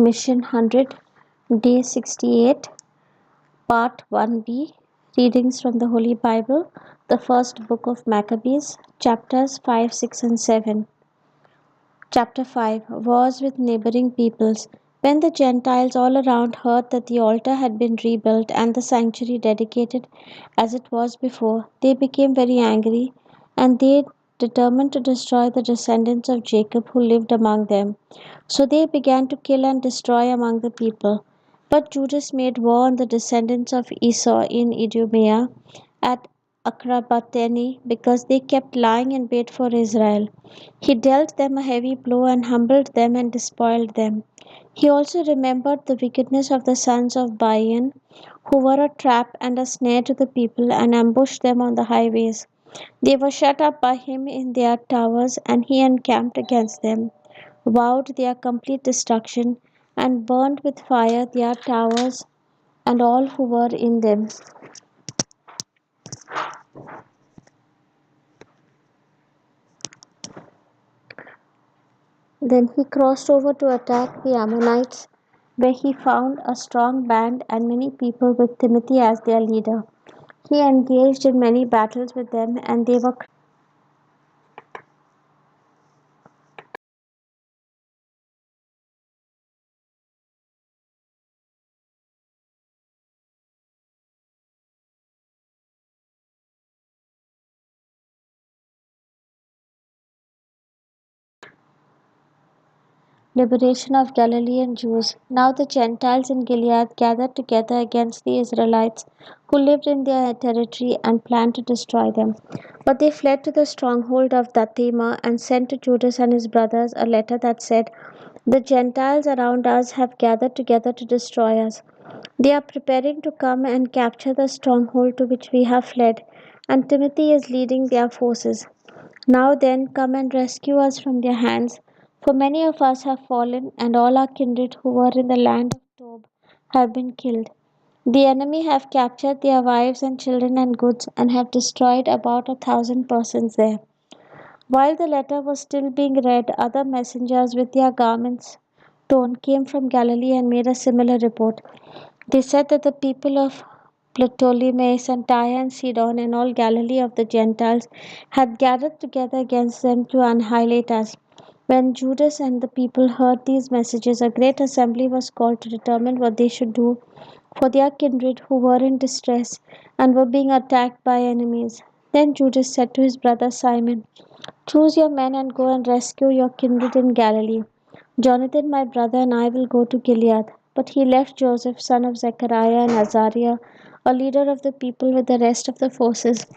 Mission 100, Day 68, Part 1b, Readings from the Holy Bible, the first book of Maccabees, chapters 5, 6, and 7. Chapter 5, Wars with Neighboring Peoples. When the Gentiles all around heard that the altar had been rebuilt and the sanctuary dedicated as it was before, they became very angry, and they determined to destroy the descendants of Jacob who lived among them. So they began to kill and destroy among the people. But Judas made war on the descendants of Esau in Idumea at Akrabateni because they kept lying in wait for Israel. He dealt them a heavy blow and humbled them and despoiled them. He also remembered the wickedness of the sons of Bayan, who were a trap and a snare to the people, and ambushed them on the highways. They were shut up by him in their towers, and he encamped against them, vowed their complete destruction, and burned with fire their towers and all who were in them. Then he crossed over to attack the Ammonites, where he found a strong band and many people with Timothy as their leader. He engaged in many battles with them, and they were liberation of Galilean Jews. Now the Gentiles in Gilead gathered together against the Israelites who lived in their territory and planned to destroy them. But they fled to the stronghold of Dathema and sent to Judas and his brothers a letter that said, "The Gentiles around us have gathered together to destroy us. They are preparing to come and capture the stronghold to which we have fled, and Timothy is leading their forces. Now then, come and rescue us from their hands, for many of us have fallen, and all our kindred who were in the land of Tob have been killed. The enemy have captured their wives and children and goods, and have destroyed about 1,000 persons there." While the letter was still being read, other messengers with their garments torn came from Galilee and made a similar report. They said that the people of Ptolemais and Tyre and Sidon and all Galilee of the Gentiles had gathered together against them to annihilate us. When Judas and the people heard these messages, a great assembly was called to determine what they should do for their kindred who were in distress and were being attacked by enemies. Then Judas said to his brother Simon, "Choose your men and go and rescue your kindred in Galilee. Jonathan, my brother, and I will go to Gilead." But he left Joseph, son of Zechariah, and Azariah, a leader of the people, with the rest of the forces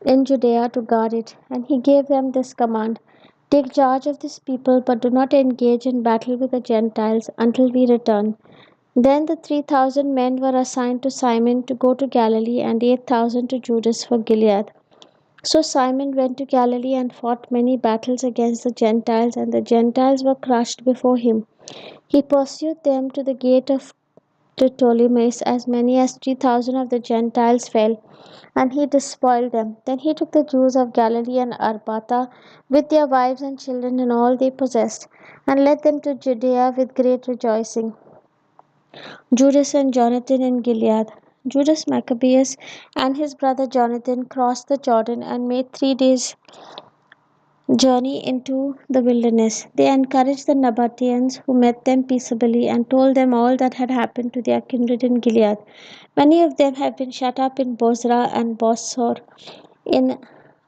in Judea to guard it. And he gave them this command: "Take charge of this people, but do not engage in battle with the Gentiles until we return." Then the 3,000 men were assigned to Simon to go to Galilee, and 8,000 to Judas for Gilead. So Simon went to Galilee and fought many battles against the Gentiles, and the Gentiles were crushed before him. He pursued them to the gate of Ptolemais. As many as 3,000 of the Gentiles fell, and he despoiled them. Then he took the Jews of Galilee and Arbatha with their wives and children and all they possessed, and led them to Judea with great rejoicing. Judas and Jonathan in Gilead. Judas Maccabeus and his brother Jonathan crossed the Jordan and made 3 days' journey into the wilderness. They encouraged the Nabateans, who met them peaceably, and told them all that had happened to their kindred in Gilead. Many of them have been shut up in Bozrah and Bosor, in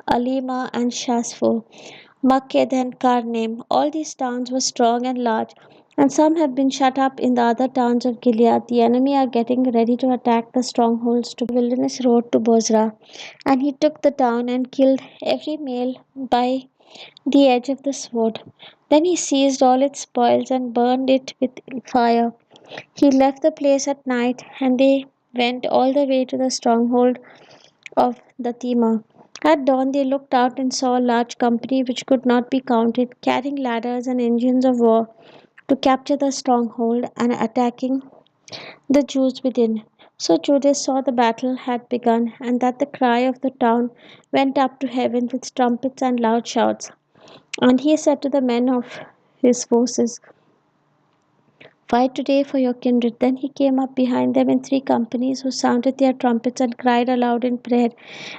Alima and Shasphor, Maked and Karnaim. All these towns were strong and large, and some have been shut up in the other towns of Gilead. The enemy are getting ready to attack the strongholds to wilderness road to Bozrah. And he took the town and killed every male by the edge of the sword. Then he seized all its spoils and burned it with fire. He left the place at night, and they went all the way to the stronghold of the Thema. At dawn they looked out and saw a large company which could not be counted, carrying ladders and engines of war to capture the stronghold and attacking the Jews within. So Judas saw the battle had begun, and that the cry of the town went up to heaven with trumpets and loud shouts. And he said to the men of his forces, Fight today for your kindred. Then he came up behind them in three companies, who sounded their trumpets and cried aloud in prayer.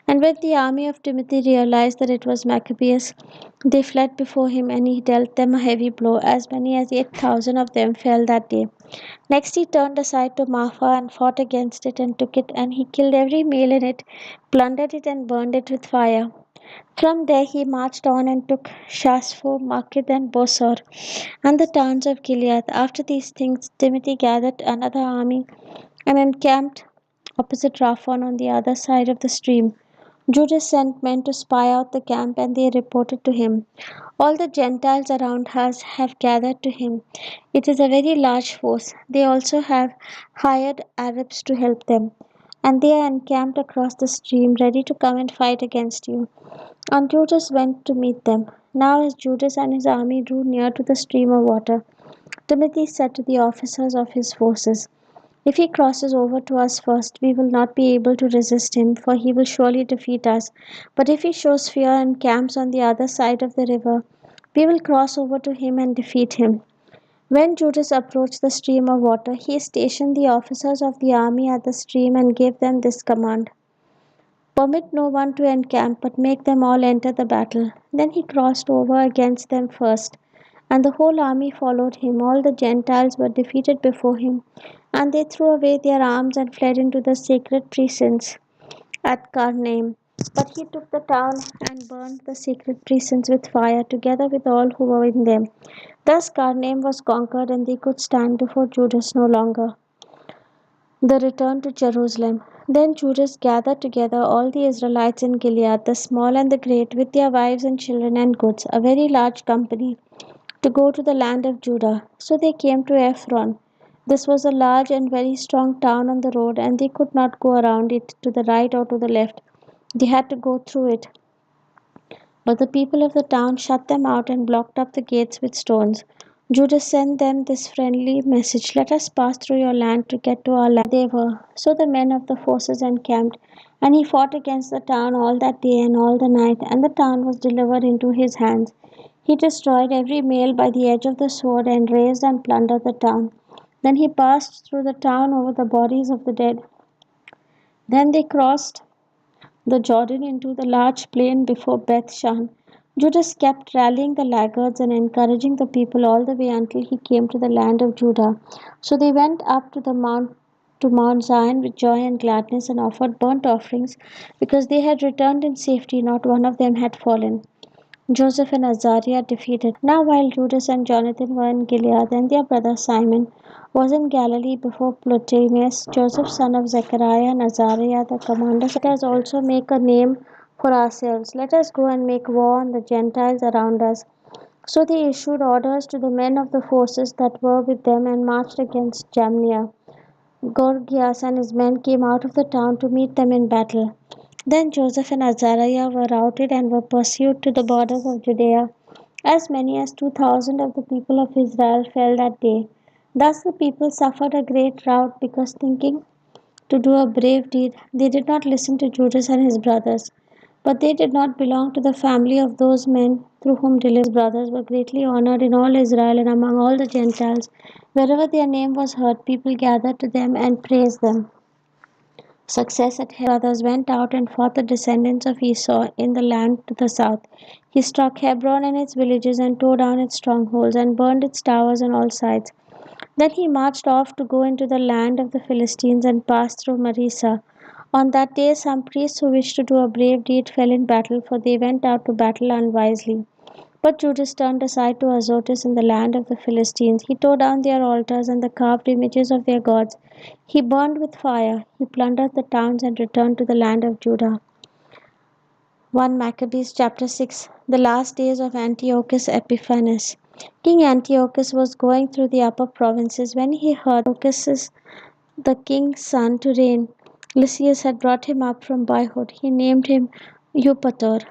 And when the army of Timothy realized that it was Maccabees, they fled before him, and he dealt them a heavy blow. As many as 8,000 of them fell that day. Next he turned aside to Marfa and fought against it and took it, and he killed every male in it, plundered it, and burned it with fire. From there he marched on and took Shasphor, Makid, and Bosor, and the towns of Gilead. After these things, Timothy gathered another army and encamped opposite Raphon on the other side of the stream. Judas sent men to spy out the camp, and they reported to him, "All the Gentiles around us have gathered to him. It is a very large force. They also have hired Arabs to help them, and they are encamped across the stream, ready to come and fight against you." And Judas went to meet them. Now, as Judas and his army drew near to the stream of water, Timothy said to the officers of his forces, "If he crosses over to us first, we will not be able to resist him, for he will surely defeat us. But if he shows fear and camps on the other side of the river, we will cross over to him and defeat him." When Judas approached the stream of water, he stationed the officers of the army at the stream and gave them this command: "Permit no one to encamp, but make them all enter the battle." Then he crossed over against them first, and the whole army followed him. All the Gentiles were defeated before him, and they threw away their arms and fled into the sacred precincts at Karnaim. But he took the town and burned the sacred precincts with fire, together with all who were in them. Thus Karnaim was conquered, and they could stand before Judas no longer. The return to Jerusalem. Then Judas gathered together all the Israelites in Gilead, the small and the great, with their wives and children and goods, a very large company, to go to the land of Judah. So they came to Ephron. This was a large and very strong town on the road, and they could not go around it to the right or to the left. They had to go through it. But the people of the town shut them out and blocked up the gates with stones. Judas sent them this friendly message: "Let us pass through your land to get to our land." They were. So the men of the forces encamped, and he fought against the town all that day and all the night, and the town was delivered into his hands. He destroyed every male by the edge of the sword, and razed and plundered the town. Then he passed through the town over the bodies of the dead. Then they crossed the Jordan into the large plain before Beth Shan. Judas kept rallying the laggards and encouraging the people all the way until he came to the land of Judah. So they went up to Mount Zion with joy and gladness, and offered burnt offerings, because they had returned in safety; not one of them had fallen. Joseph and Azariah defeated. Now while Judas and Jonathan were in Gilead, and their brother Simon was in Galilee before Ptolemais, Joseph son of Zechariah and Azariah the commander said, "Let us also make a name for ourselves. Let us go and make war on the Gentiles around us." So they issued orders to the men of the forces that were with them, and marched against Jamnia. Gorgias and his men came out of the town to meet them in battle. Then Joseph and Azariah were routed and were pursued to the borders of Judea. As many as 2,000 of the people of Israel fell that day. Thus the people suffered a great rout, because thinking to do a brave deed, they did not listen to Judas and his brothers. But they did not belong to the family of those men through whom delivered. His brothers were greatly honored in all Israel and among all the Gentiles. Wherever their name was heard, people gathered to them and praised them. Success at Hebron. Brothers went out and fought the descendants of Esau in the land to the south. He struck Hebron and its villages, and tore down its strongholds, and burned its towers on all sides. Then he marched off to go into the land of the Philistines, and passed through Marisa. On that day some priests who wished to do a brave deed fell in battle, for they went out to battle unwisely. But Judas turned aside to Azotus in the land of the Philistines. He tore down their altars and the carved images of their gods. He burned with fire. He plundered the towns and returned to the land of Judah. 1 Maccabees chapter 6. The last days of Antiochus Epiphanes. King Antiochus was going through the upper provinces when he heard Antiochus, the king's son, to reign. Lysias had brought him up from boyhood. He named him Eupator.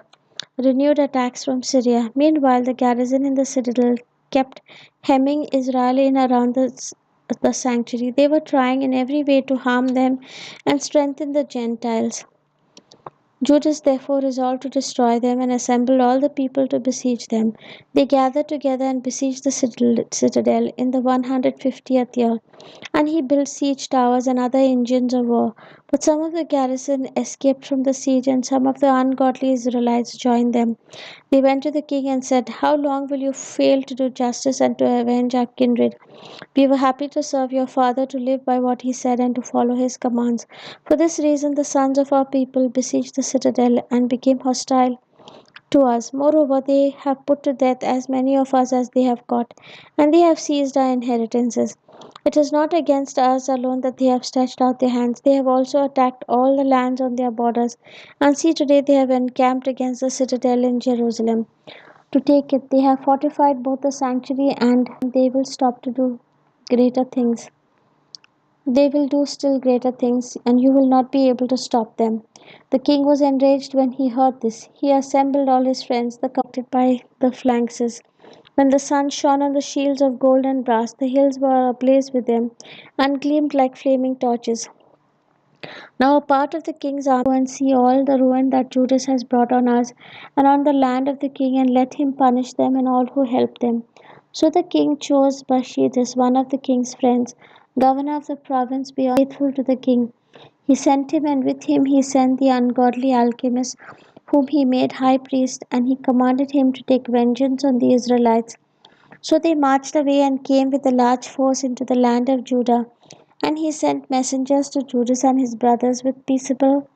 Renewed attacks from Syria. Meanwhile, the garrison in the citadel kept hemming Israel in around the sanctuary. They were trying in every way to harm them and strengthen the Gentiles. Judas therefore resolved to destroy them and assembled all the people to besiege them. They gathered together and besieged the citadel in the 150th year, and he built siege towers and other engines of war. But some of the garrison escaped from the siege, and some of the ungodly Israelites joined them. They went to the king and said, "How long will you fail to do justice and to avenge our kindred? We were happy to serve your father, to live by what he said, and to follow his commands. For this reason, the sons of our people besieged the citadel and became hostile to us. Moreover, they have put to death as many of us as they have caught, and they have seized our inheritances. It is not against us alone that they have stretched out their hands. They have also attacked all the lands on their borders. And see, today they have encamped against the citadel in Jerusalem to take it. They have fortified both the sanctuary, and they will stop to do greater things. They will do still greater things, and you will not be able to stop them." The king was enraged when he heard this. He assembled all his friends, the commanded by the phalanxes. When the sun shone on the shields of gold and brass, the hills were ablaze with them, and gleamed like flaming torches. Now a part of the king's army go and see all the ruin that Judas has brought on us and on the land of the king, and let him punish them and all who help them. So the king chose Bashidus, one of the king's friends, governor of the province beyond, faithful to the king. He sent him, and with him he sent the ungodly alchemist, whom he made high priest, and he commanded him to take vengeance on the Israelites. So they marched away and came with a large force into the land of Judah. And he sent messengers to Judas and his brothers with peaceable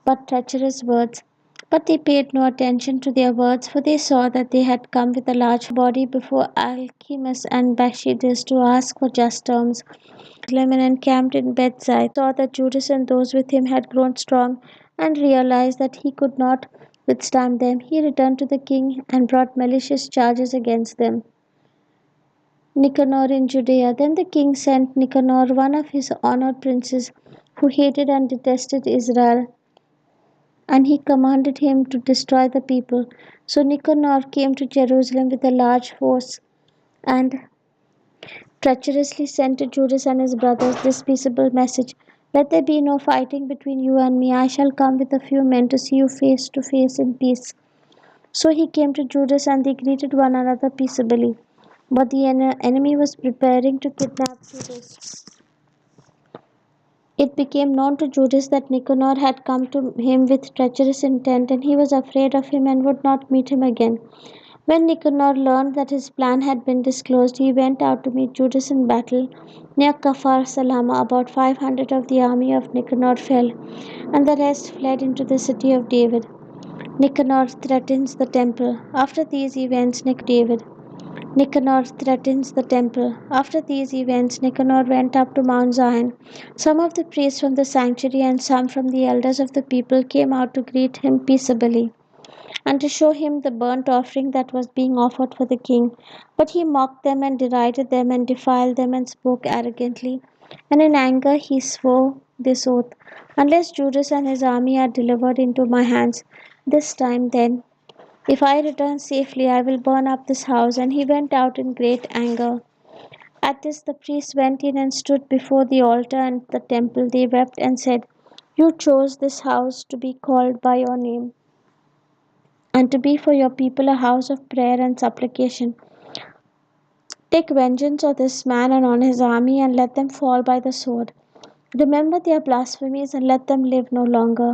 but treacherous words. But they paid no attention to their words, for they saw that they had come with a large body before Alchemus and Bashidus to ask for just terms. Jerusalem and encamped in Bethsaida, saw that Judas and those with him had grown strong, and realized that he could not withstand them. He returned to the king and brought malicious charges against them. Nicanor in Judea. Then the king sent Nicanor, one of his honored princes, who hated and detested Israel, and he commanded him to destroy the people. So Nicanor came to Jerusalem with a large force and treacherously sent to Judas and his brothers this peaceable message: "Let there be no fighting between you and me. I shall come with a few men to see you face to face in peace." So he came to Judas, and they greeted one another peaceably. But the enemy was preparing to kidnap Judas. It became known to Judas that Nicanor had come to him with treacherous intent, and he was afraid of him and would not meet him again. When Nicanor learned that his plan had been disclosed, he went out to meet Judas in battle near Kafar Salama. About 500 of the army of Nicanor fell, and the rest fled into the city of David. Nicanor threatens the temple. After these events, Nicanor threatens the temple. After these events, Nicanor went up to Mount Zion. Some of the priests from the sanctuary and some from the elders of the people came out to greet him peaceably and to show him the burnt offering that was being offered for the king. But he mocked them and derided them and defiled them and spoke arrogantly. And in anger he swore this oath: "Unless Judas and his army are delivered into my hands this time, then if I return safely, I will burn up this house." And he went out in great anger. At this, the priests went in and stood before the altar and the temple. They wept and said, "You chose this house to be called by your name, and to be for your people a house of prayer and supplication. Take vengeance on this man and on his army, and let them fall by the sword. Remember their blasphemies, and let them live no longer."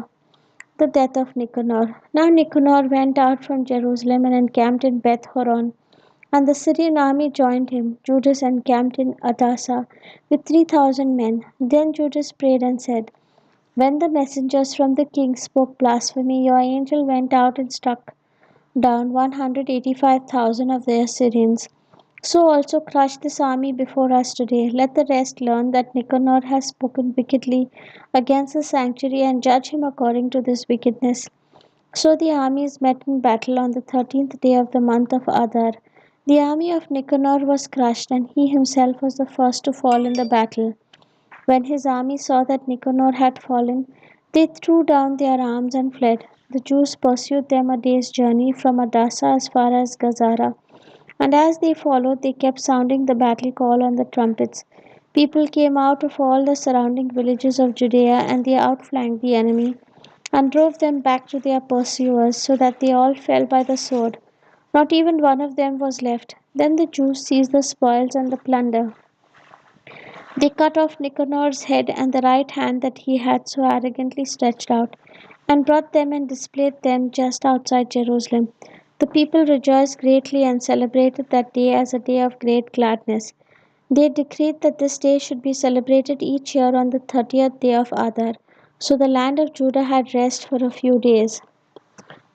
The death of Nicanor. Now Nicanor went out from Jerusalem and encamped in Beth Horon, and the Syrian army joined him. Judas encamped in Adasa with 3,000 men. Then Judas prayed and said, "When the messengers from the king spoke blasphemy, your angel went out and struck down 185,000 of the Assyrians. So also crush this army before us today. Let the rest learn that Nicanor has spoken wickedly against the sanctuary, and judge him according to this wickedness." So the armies met in battle on the 13th day of the month of Adar. The army of Nicanor was crushed, and he himself was the first to fall in the battle. When his army saw that Nicanor had fallen, they threw down their arms and fled. The Jews pursued them a day's journey from Adasa as far as Gazara, and as they followed, they kept sounding the battle call on the trumpets. People came out of all the surrounding villages of Judea, and they outflanked the enemy. and drove them back to their pursuers, so that they all fell by the sword. Not even one of them was left. Then the Jews seized the spoils and the plunder. They cut off Nicanor's head and the right hand that he had so arrogantly stretched out, and brought them and displayed them just outside Jerusalem. The people rejoiced greatly and celebrated that day as a day of great gladness. They decreed that this day should be celebrated each year on the 30th day of Adar. So the land of Judah had rest for a few days.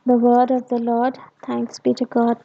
The word of the Lord. Thanks be to God.